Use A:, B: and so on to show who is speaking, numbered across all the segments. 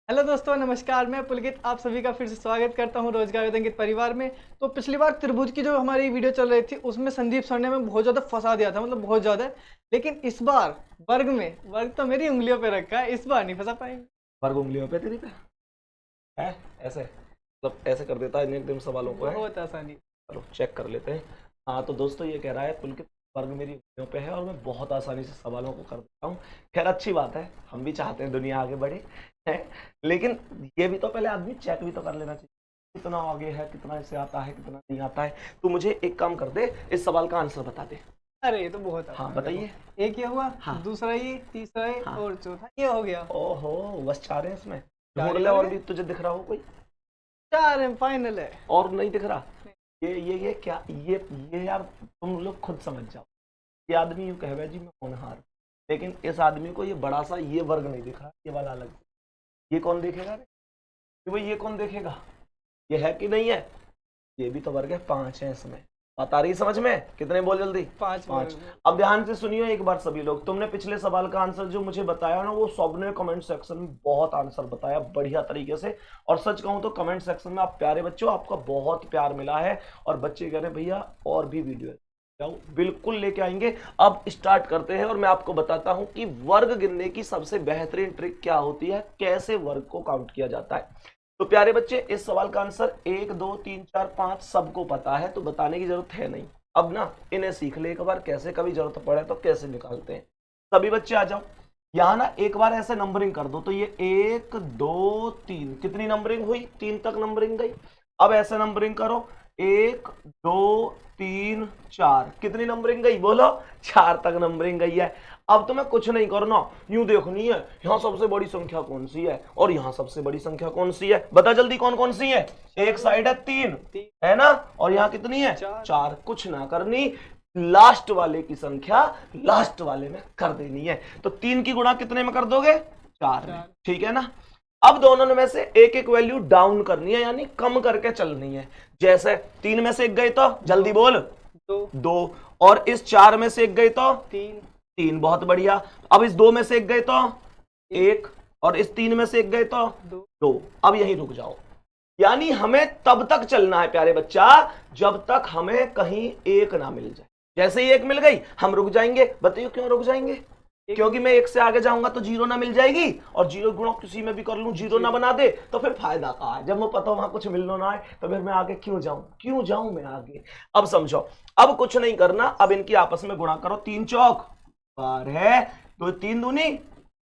A: Hello दोस्तों, नमस्कार। मैं पुलकित आप सभी का फिर से स्वागत करता हूं रोजगार वेद अंकित परिवार में। तो पिछली बार त्रिभुज की जो हमारी वीडियो चल रही थी उसमें संदीप सर ने हमें बहुत ज़्यादा फंसा दिया था, मतलब बहुत ज़्यादा। लेकिन इस बार वर्ग तो मेरी उंगलियों पे रखा है, इस बार नहीं फंसा पाएंगे।
B: वर्ग उंगलियों पे तेरी पे है। ऐसे मतलब ऐसे कर देता है एकदम सवालों को है।
A: बहुत आसानी।
B: चलो चेक कर लेते हैं। हाँ तो दोस्तों ये कह रहा है पुलकित वर्ग मेरी उंगलियों पे है और मैं बहुत आसानी से सवालों को कर देता हूँ। खैर अच्छी बात है, हम भी चाहते हैं दुनिया आगे बढ़े है। लेकिन ये भी तो पहले आदमी चेक भी तो कर लेना चाहिए कितना आगे है, कितना इसे आता है, कितना नहीं आता है। तू मुझे एक काम कर दे, इस सवाल का आंसर बता दे।
A: अरे ये तो बहुत
B: हाँ
A: आसान है, देखो।
B: बताइए।
A: एक ये हुआ,
B: हाँ
A: दूसरा ये, तीसरा ये
B: हाँ।
A: और चौथा ये हो गया।
B: ओहो, बस चार है इसमें।
A: चार
B: ढूंढ
A: ही
B: ले
A: बन
B: और
A: गए।
B: भी तुझे दिख रहा हो कोई।
A: चार है, फाइनल है।
B: और नहीं दिख रहा। ये क्या ये यार तुम लोग खुद समझ जाओ। ये आदमी यूं कहवे जी मैं होनहार, लेकिन इस आदमी को ये बड़ा सा ये वर्ग नहीं दिख रहा, ये वाला अलग। ये कौन देखेगा रे? कि भाई ये कौन देखेगा? ये है कि नहीं है? ये भी तो वर्ग है, पांच है इसमें। बात आ रही समझ में? कितने बोल जल्दी?
A: पांच
B: पांच।
A: वर्ग।
B: अब ध्यान से सुनियो एक बार सभी लोग, तुमने पिछले सवाल का आंसर जो मुझे बताया ना वो सबने कमेंट सेक्शन में बहुत आंसर बताया बढ़िया तरीके से। और सच कहूं तो कमेंट सेक्शन में आप प्यारे बच्चों, आपका बहुत प्यार मिला है। और बच्चे कह रहे हैं भैया और भी वीडियो है, बिल्कुल लेके आएंगे। अब स्टार्ट करते हैं और मैं आपको बताता हूं कि वर्ग गिनने की सबसे बेहतरीन ट्रिक क्या होती है, कैसे वर्ग को काउंट किया जाता है। तो प्यारे बच्चे इस सवाल का आंसर 1 2 3 4 5 सबको पता है, तो बताने की जरूरत है नहीं। अब ना इन्हें सीख ले एक बार, कैसे कभी जरूरत पड़े तो कैसे निकालते हैं। सभी बच्चे आ जाओ। यहाँ ना एक बार ऐसे नंबरिंग कर दो, तो ये 1 2 3 कितनी नंबरिंग हुई? 3 तक नंबरिंग गई। अब ऐसे नंबरिंग करो, 1 2 3 4 कितनी नंबरिंग गई बोलो? 4 तक नंबरिंग गई है। अब तुम्हें कुछ नहीं करना, यूं देखनी है यहाँ सबसे बड़ी संख्या कौन सी है और यहाँ सबसे बड़ी संख्या कौन सी है। बता जल्दी कौन कौन सी है। एक साइड है 3 है ना, और यहाँ कितनी है? 4। कुछ ना करनी, लास्ट वाले की संख्या लास्ट वाले में कर देनी है। तो 3 की गुणा कितने में कर दोगे? 4 में। ठीक है ना। अब दोनों में से एक एक वैल्यू डाउन करनी है, यानी कम करके चलनी है। जैसे 3 में से एक गई तो जल्दी बोल, 2। और इस 4 में से एक गई तो 3। बहुत बढ़िया। अब इस 2 में से एक गए तो 1, और इस 3 में से एक गए तो 2। अब यही रुक जाओ, यानी हमें तब तक चलना है प्यारे बच्चा जब तक हमें कहीं एक ना मिल जाए। जैसे ही एक मिल गई हम रुक जाएंगे। बताइए क्यों रुक जाएंगे? क्योंकि मैं एक से आगे जाऊंगा तो जीरो ना मिल जाएगी, और जीरो गुणा किसी में भी कर लूं जीरो ना बना दे तो फिर फायदा कहां है? जब मैं पता वहां कुछ मिलना ना है तो फिर मैं आगे क्यों जाऊं मैं आगे। अब समझो, अब कुछ नहीं करना, अब इनकी आपस में गुणा करो। 3 चौक 12, तो 3 दूनी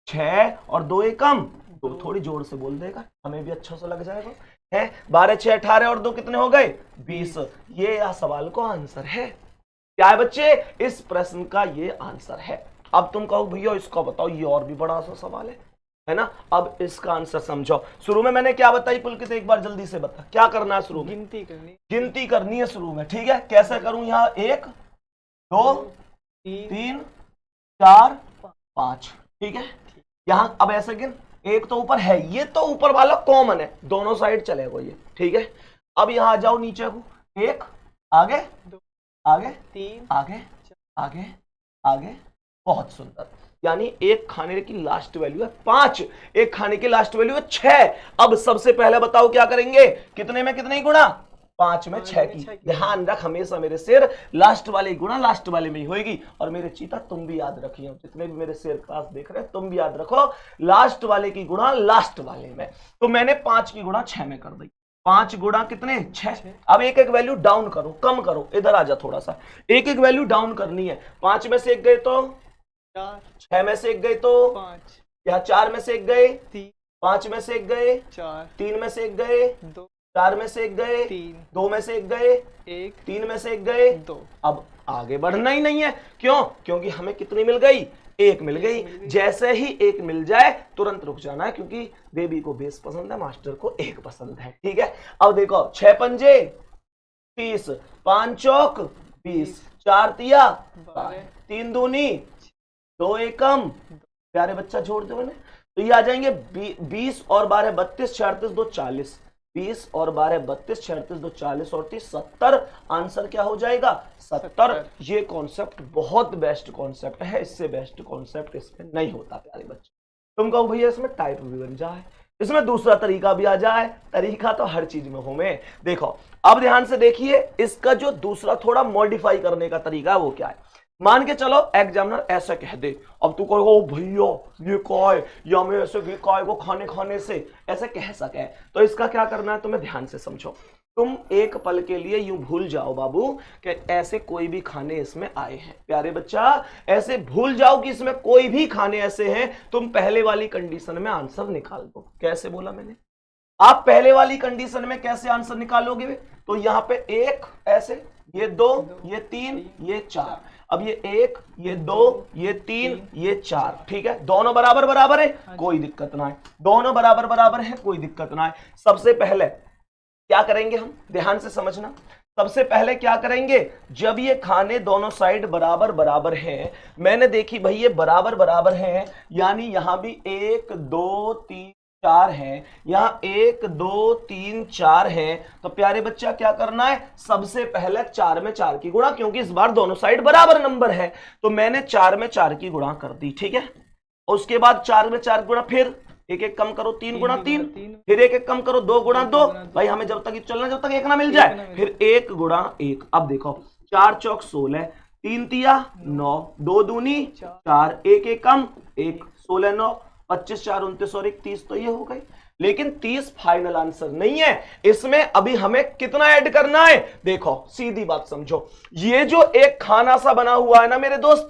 B: 6 और 2 एकम 2। थोड़ी जोर से बोल देगा, हमें भी अच्छा सा लग जाएगा है। 12 6 18 और 2 कितने हो गए? 20। ये सवाल को आंसर है। क्या है बच्चे? इस प्रश्न का ये आंसर है। अब तुम कहो भैया इसका बताओ, ये और भी बड़ा सा सवाल है ना। अब इसका आंसर समझो। शुरू में मैंने क्या बताई पुलकित, एक बार जल्दी से बता क्या करना है शुरू में? गिनती करनी है शुरू में। ठीक है, कैसे करूं? यहाँ 1 2 3 4 5। ठीक है, यहां अब ऐसे गिन। एक तो ऊपर है, ये तो ऊपर वाला कॉमन है, दोनों साइड चलेगा ये। ठीक है, अब यहां आ जाओ नीचे को। 1 आगे आगे 3 आगे आगे आगे। बहुत सुंदर। यानी एक खाने की लास्ट वैल्यू है 5, एक खाने की लास्ट वैल्यू है 6। अब सबसे पहले बताओ क्या करेंगे? कितने में कितने गुणा? 5 में 6 की। ध्यान रख हमेशा मेरे शेर, लास्ट वाले गुणा लास्ट वाले में ही होगी। और मेरे चीता तुम भी याद रखिए, जितने भी मेरे शेर क्लास देख रहे हैं तुम भी याद रखो, लास्ट वाले की गुणा लास्ट वाले में। तो मैंने 5 की गुणा 6 में कर दी। 5 गुणा कितने? 6। अब एक एक वैल्यू डाउन करो, कम करो। इधर आ जा थोड़ा सा, एक एक वैल्यू डाउन करनी है। 5 में से एक गए तो 6 में से एक गए तो 5, या 4 में से एक गए 3, 5 में से एक गए 4, 3 में से एक गए 2, 4 में से एक गए 3, 2 में से एक गए 1, 3 में से एक गए 2। अब आगे बढ़ना ही नहीं है। क्यों? क्योंकि हमें कितनी मिल गई? एक मिल गई। जैसे ही एक मिल जाए तुरंत रुक जाना है, क्योंकि बेबी को बेस पसंद है, मास्टर को एक पसंद है। ठीक है, अब देखो 6 पंजे 30, 5 चौक 20, 4 तिया 3 दूनी 2 एकम। प्यारे बच्चा जोड़ दो मैंने, तो ये आ जाएंगे 20 और 12 32, 36 2 40। 20 और 12 32, 36 2 40 और 30 70। आंसर क्या हो जाएगा? 70। ये कॉन्सेप्ट बहुत बेस्ट कॉन्सेप्ट है, इससे बेस्ट कॉन्सेप्ट इसमें नहीं होता प्यारे बच्चे। तुम कहो भैया इसमें टाइप भी बन जाए, इसमें दूसरा तरीका भी आ जाए, तरीका तो हर चीज में हो में। देखो अब ध्यान से देखिए, इसका जो दूसरा थोड़ा मॉडिफाई करने का तरीका है वो क्या है। मान के चलो एग्जामिनर ऐसा कह दे, अब तू कहेगा ओ भैया ये काय या मैं ऐसे काय को खाने खाने से ऐसे कह सके, तो इसका क्या करना है तुम्हें ध्यान से समझो। तुम एक पल के लिए यूं भूल जाओ बाबू कि ऐसे कोई भी खाने इसमें आए हैं। प्यारे बच्चा ऐसे भूल जाओ कि इसमें कोई भी खाने ऐसे हैं। तुम पहले वाली कंडीशन में आंसर निकाल दो। कैसे बोला मैंने? आप पहले वाली कंडीशन में कैसे आंसर निकालोगे? तो यहां पे एक ऐसे, ये दो, ये तीन, ये चार। अब ये एक, ये दो, ये तीन, ये चार। ठीक है, दोनों बराबर बराबर है, कोई दिक्कत ना है। दोनों बराबर बराबर है, कोई दिक्कत ना है। सबसे पहले क्या करेंगे हम, ध्यान से समझना। सबसे पहले क्या करेंगे, जब ये खाने दोनों साइड बराबर बराबर हैं, मैंने देखी भाई ये बराबर बराबर हैं, यानी यहां भी 1 2 3 4 है, यहां 1 2 3 4 है। तो प्यारे बच्चा क्या करना है, सबसे पहले 4 में 4 की गुणा, क्योंकि इस बार दोनों साइड बराबर नंबर है तो मैंने 4 में 4 की गुणा कर दी। ठीक है, उसके बाद 4 में 4 गुणा, फिर एक एक कम करो, 3 गुणा 3, फिर एक एक कम करो, 2 गुणा 2। भाई हमें जब तक चलना जब तक एक ना मिल जाए, फिर 1 गुणा 1। अब देखो 4 चौक 16, 3 तिया 9, 2 दूनी 4, एक एक कम 1, 16 9, 25 4 29 और 1 30। तो ये हो गई, लेकिन 30 फाइनल आंसर नहीं है। इसमें अभी हमें कितना ऐड करना है, देखो सीधी बात समझो। ये जो एक खाना सा बना हुआ है ना मेरे दोस्त,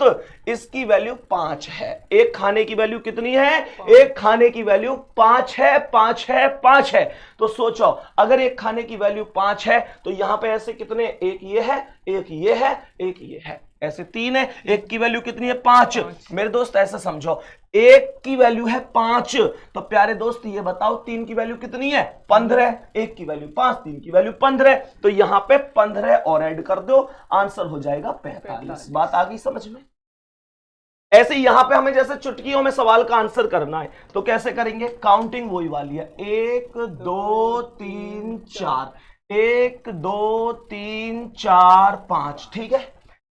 B: इसकी वैल्यू 5 है। एक खाने की वैल्यू कितनी है? एक खाने की वैल्यू 5 है, 5 है, 5 है। तो सोचो अगर एक खाने की वैल्यू 5 है तो यहां पे ऐसे कितने, एक ये है, एक ये है, एक ये है, ऐसे 3 है। एक की वैल्यू कितनी है? 5। मेरे दोस्त ऐसे समझो, एक की वैल्यू है 5, तो प्यारे दोस्त ये बताओ 3 की वैल्यू कितनी है? 15। एक की वैल्यू 5, 3 की वैल्यू 15, तो यहां पे 15 और ऐड कर दो, आंसर हो जाएगा 45। बात आ गई समझ में? ऐसे यहां पे हमें जैसे चुटकियों में सवाल का आंसर करना है तो कैसे करेंगे, काउंटिंग वही वाली है, 1 2 3 4, 1 2 3 4 5। ठीक है,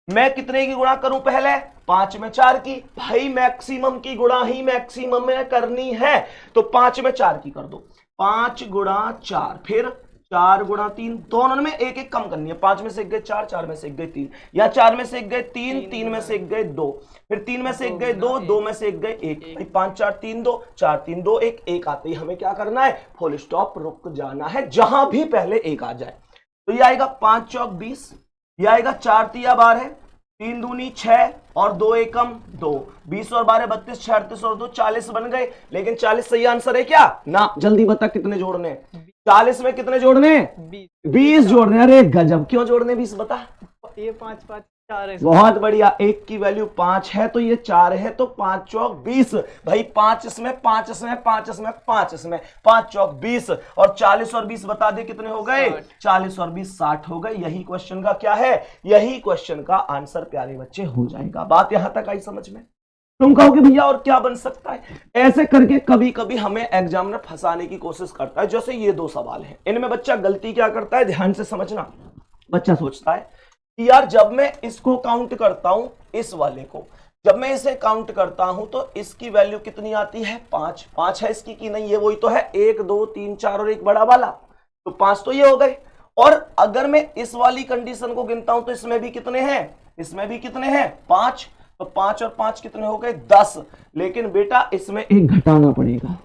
B: मैं कितने की गुणा करूं पहले? 5 में 4 की। भाई मैक्सिमम की गुणा ही मैक्सिमम में करनी है, तो 5 में 4 की कर दो, 5 गुणा 4, फिर 4 गुणा 3, दोनों में एक एक कम करनी है। 5 में से 1 गए 4, 4 में से 1 गए 3, या 4 में से 1 गए 3, 3 में से 1 गए 2, फिर 3 में से 1 गए 2, 2 में से 1 गए 1। 5 4 3 2, 4 3 2 1, 1 आते ही हमें क्या करना है, फुल स्टॉप, रुक जाना है जहां भी पहले 1 आ जाए। तो ये आएगा 5 चौक 20, ये आएगा 4 तिया 12, 3 दूनी 6 और 2 एकम 2, 20 और 12 32, 36 और 2 40 बन गए। लेकिन 40 सही आंसर है क्या? ना, जल्दी बता कितने जोड़ने? 40 में कितने जोड़ने? 20 जोड़ने। अरे गजब, क्यों जोड़ने 20 बता?
A: ये 5 5 4 है।
B: बहुत बढ़िया, एक की वैल्यू 5 है तो ये 4 है, तो 5 चौक 20। भाई 5 इसमें, 5 इसमें, 5 इसमें, 5 इसमें, 5 चौक 20, और 40 और 20 बता दे कितने हो गए? 40 और 20 60 हो गए। यही क्वेश्चन का क्या है, यही क्वेश्चन का आंसर प्यारे बच्चे हो जाएगा। बात यहां तक आई समझ में? तुम कहोगे भैया और क्या बन सकता है? ऐसे करके कभी कभी हमें एग्जामिनर फंसाने की कोशिश करता है। जैसे ये 2 सवाल हैं, इनमें बच्चा गलती क्या करता है, ध्यान से समझना। बच्चा सोचता है कि यार जब मैं इसको काउंट करता हूं, इस वाले को जब मैं इसे काउंट करता हूं तो इसकी वैल्यू कितनी आती है? 5। 5 है इसकी कि नहीं? ये वही तो है, 1 2 3 4 और एक बड़ा वाला, तो 5 तो ये हो गए। और अगर मैं इस वाली कंडीशन को गिनता हूं तो इसमें भी कितने हैं? इसमें भी कितने हैं? 5। तो 5 और 5 कितने हो गए? 10। लेकिन बेटा इसमें एक घटाना पड़ेगा,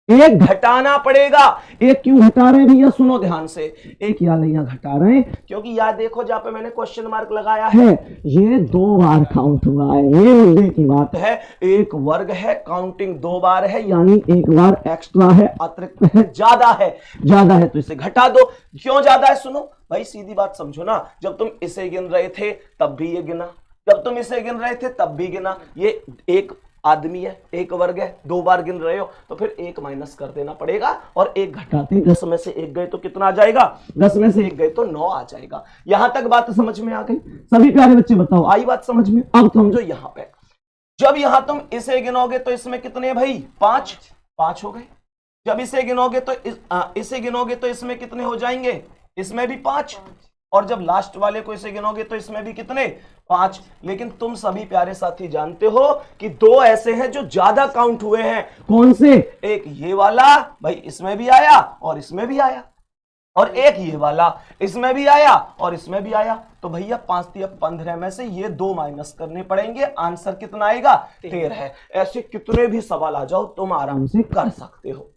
B: एक घटाना पड़ेगा। एक क्यों घटा रहे हैं भैया? सुनो ध्यान से, एक यहाँ घटा रहे हैं क्योंकि याद देखो जहां पे मैंने क्वेश्चन मार्क लगाया है, ये 2 बार काउंट हुआ है। ये मुद्दे की बात है, एक वर्ग है, काउंटिंग 2 बार है, यानी एक बार एक्स्ट्रा है, अतिरिक्त है, ज्यादा है। ज्यादा है तो इसे घटा दो। क्यों ज्यादा है? सुनो भाई, सीधी बात समझो ना। जब तुम इसे गिन रहे थे तब भी ये गिना, जब तुम इसे गिन रहे थे तब भी गिना। ये एक आदमी है, एक वर्ग है, 2 बार गिन रहे हो तो फिर 1 माइनस कर देना पड़ेगा, और 1 घटाते 10 में से 1 गए तो कितना आ जाएगा? 10 में से 1 गए तो 9 आ जाएगा। यहां तक बात समझ में आ गई? सभी प्यारे बच्चे बताओ, आई बात समझ में? अब समझो यहां पे, जब यहां तुम इसे गिनोगे तो इसमें कितने भाई? 5 5 हो गए। जब इसे गिनोगे तो इसे गिनोगे तो इसमें कितने हो जाएंगे? इसमें भी 5। और जब लास्ट वाले को इसे गिनोगे तो इसमें भी कितने 5। लेकिन तुम सभी प्यारे साथी जानते हो कि 2 ऐसे हैं जो ज्यादा काउंट हुए हैं। कौन से? एक ये वाला, भाई इसमें भी आया और इसमें भी आया, और एक ये वाला, इसमें भी आया और इसमें भी आया। तो भैया 5 या 15 में से ये 2 माइनस करने पड़ेंगे। आंसर कितना आएगा? 13 है। ऐसे कितने भी सवाल आ जाओ तुम आराम से कर सकते हो।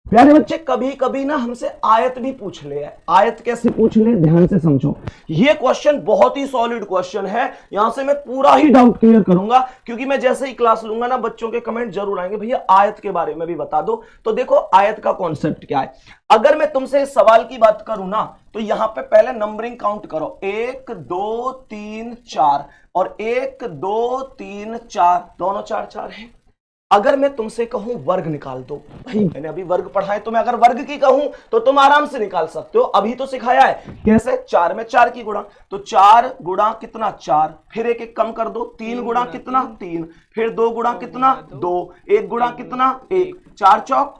B: प्यारे बच्चे, कभी कभी ना हमसे आयत भी पूछ ले। आयत कैसे पूछ ले, ध्यान से समझो। ये क्वेश्चन बहुत ही सॉलिड क्वेश्चन है। यहां से मैं पूरा ही डाउट क्लियर करूंगा, क्योंकि मैं जैसे ही क्लास लूंगा ना बच्चों के कमेंट जरूर आएंगे, भैया आयत के बारे में भी बता दो। तो देखो आयत का कॉन्सेप्ट क्या है। अगर मैं तुमसे इस सवाल की बात करूं ना, तो यहां पे पहले नंबरिंग काउंट करो, 1 2 3 4, और 1 2 3 4, दोनों 4 4 है। अगर मैं तुमसे कहूं वर्ग निकाल दो, भाई मैंने अभी वर्ग पढ़ा है, तो मैं अगर वर्ग की कहूं तो तुम आराम से निकाल सकते हो। अभी तो सिखाया है कैसे, 4 में 4 की गुणा, तो 4 गुणा कितना 4, फिर एक एक कम कर दो, 3 गुणा कितना 3, फिर 2 गुणा कितना 2, 1 गुणा कितना 1, 4 चौक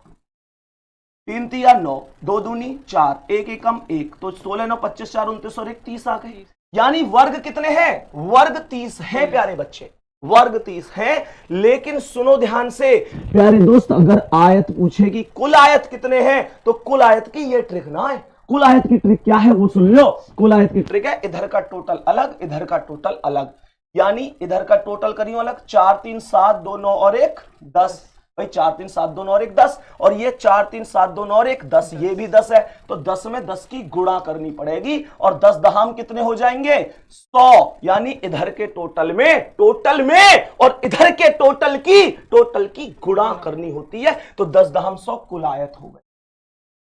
B: 3 तिया 9, 2 दूनी 4, 1 एकम 1, तो 16 9 25 4 29 और 1 30 आ गए। यानी वर्ग कितने हैं? वर्ग 30 है प्यारे बच्चे, वर्ग 30 है। लेकिन सुनो ध्यान से प्यारे दोस्त, अगर आयत पूछेगी कुल आयत कितने हैं, तो कुल आयत की ये ट्रिक ना है। कुल आयत की ट्रिक क्या है वो सुन लो। कुल आयत की ट्रिक है इधर का टोटल अलग, इधर का टोटल अलग। यानी इधर का टोटल करियो अलग, 4 3 7 2 9 और 1 10, भाई 4 3 7 2 9 और 1 10, और ये 4 3 7 2 9 और 1 10, ये भी 10 है। तो 10 में 10 की गुणा करनी पड़ेगी, और 10 दहाम कितने हो जाएंगे? 100। यानी इधर के टोटल में और इधर के टोटल की गुणा करनी होती है। तो 10 दहाम 100 कुल आयत हो गए।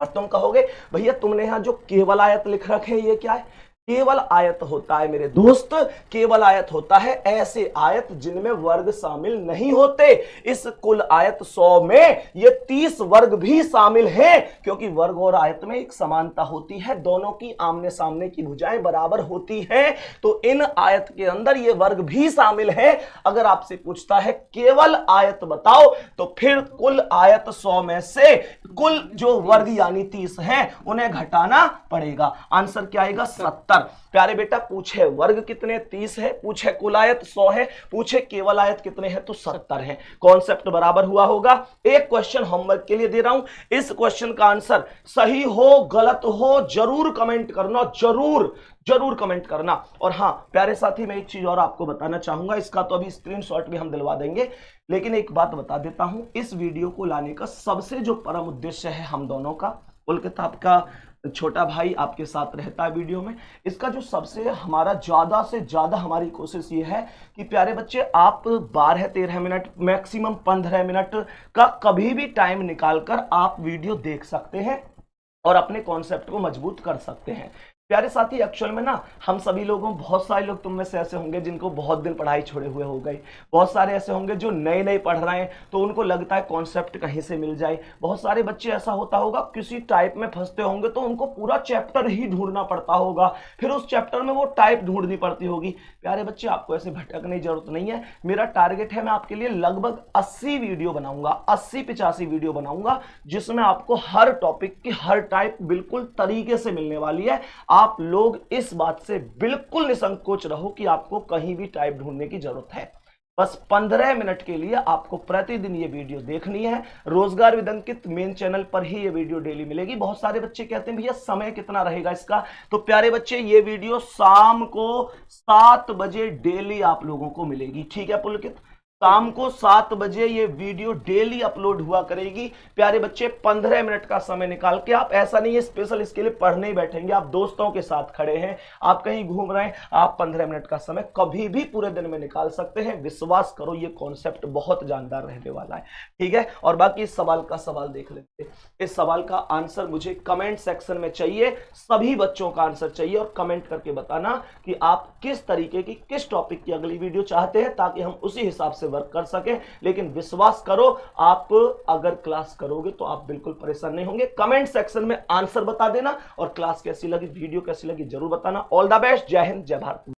B: और तुम कहोगे भैया तुमने यहां जो केवल आयत लिख रखे ये क्या है? केवल आयत होता है मेरे दोस्त, केवल आयत होता है ऐसे आयत जिनमें वर्ग शामिल नहीं होते। इस कुल आयत 100 में ये 30 वर्ग भी शामिल हैं, क्योंकि वर्ग और आयत में एक समानता होती है, दोनों की आमने सामने की भुजाएं बराबर होती हैं। तो इन आयत के अंदर ये वर्ग भी शामिल है। अगर आपसे पूछता है केवल आयत बताओ, तो फिर कुल आयत 100 में से कुल जो वर्ग यानी 30 हैं उन्हें घटाना पड़ेगा। आंसर क्या आएगा? 70। प्यारे बेटा, पूछे वर्ग कितने 30 है, पूछे कुल आयत 100 है, पूछे केवल आयत कितने हैं तो 70 है। कॉन्सेप्ट बराबर हुआ होगा। एक क्वेश्चन होमवर्क के लिए दे रहा हूं, इस क्वेश्चन का आंसर सही हो गलत हो जरूर कमेंट करना, जरूर कमेंट करना। और हां प्यारे साथी, मैं एक चीज और आपको बताना चाहूंगा, इसका तो अभी स्क्रीनशॉट भी हम दिलवा देंगे, लेकिन एक बात बता देता हूं, इस वीडियो को लाने का सबसे जो परम उद्देश्य है हम दोनों का, पुलकित आपका छोटा भाई आपके साथ रहता है वीडियो में, इसका जो सबसे हमारा ज्यादा से ज्यादा हमारी कोशिश ये है कि प्यारे बच्चे आप 12-13 मिनट मैक्सिमम 15 मिनट का कभी भी टाइम निकालकर आप वीडियो देख सकते हैं और अपने कॉन्सेप्ट को मजबूत कर सकते हैं। प्यारे साथी, एक्चुअल में ना हम सभी लोगों, बहुत सारे लोग तुम में से ऐसे होंगे जिनको बहुत दिन पढ़ाई छोड़े हुए हो गई, बहुत सारे ऐसे होंगे जो नए नए पढ़ रहे हैं तो उनको लगता है कॉन्सेप्ट कहीं से मिल जाए, बहुत सारे बच्चे ऐसा होता होगा किसी टाइप में फंसते होंगे तो उनको पूरा चैप्टर ही ढूंढना पड़ता होगा, फिर उस चैप्टर में वो टाइप ढूंढनी पड़ती होगी। प्यारे बच्चे, आपको ऐसे भटकने की जरूरत नहीं है। मेरा टारगेट है मैं आपके लिए लगभग 80 वीडियो बनाऊंगा, 80-85 वीडियो बनाऊंगा, जिसमें आपको हर टॉपिक की हर टाइप बिल्कुल तरीके से मिलने वाली है। आप लोग इस बात से बिल्कुल निसंकोच रहो कि आपको कहीं भी टाइप ढूंढने की जरूरत है। बस 15 मिनट के लिए आपको प्रतिदिन ये वीडियो देखनी है। रोजगार विद अंकित मेन चैनल पर ही ये वीडियो डेली मिलेगी। बहुत सारे बच्चे कहते हैं भैया समय कितना रहेगा इसका, तो प्यारे बच्चे ये वीडियो शाम को 7 बजे डेली आप लोगों को मिलेगी। ठीक है पुलकित, शाम को 7 बजे ये वीडियो डेली अपलोड हुआ करेगी। प्यारे बच्चे, 15 मिनट का समय निकाल के, आप ऐसा नहीं है स्पेशल इसके लिए पढ़ने ही बैठेंगे, आप दोस्तों के साथ खड़े हैं, आप कहीं घूम रहे हैं, आप 15 मिनट का समय कभी भी पूरे दिन में निकाल सकते हैं। विश्वास करो ये कॉन्सेप्ट बहुत जानदार रहने वाला है। ठीक है, और बाकी इस सवाल का सवाल देख लेते हैं। इस सवाल का आंसर मुझे कमेंट सेक्शन में चाहिए, सभी बच्चों का आंसर चाहिए, और कमेंट करके बताना कि आप किस तरीके की, किस टॉपिक की अगली वीडियो चाहते हैं, ताकि हम उसी हिसाब से वर्क कर सके। लेकिन विश्वास करो, आप अगर क्लास करोगे तो आप बिल्कुल परेशान नहीं होंगे। कमेंट सेक्शन में आंसर बता देना, और क्लास कैसी लगी, वीडियो कैसी लगी जरूर बताना। ऑल द बेस्ट, जय हिंद, जय भारत।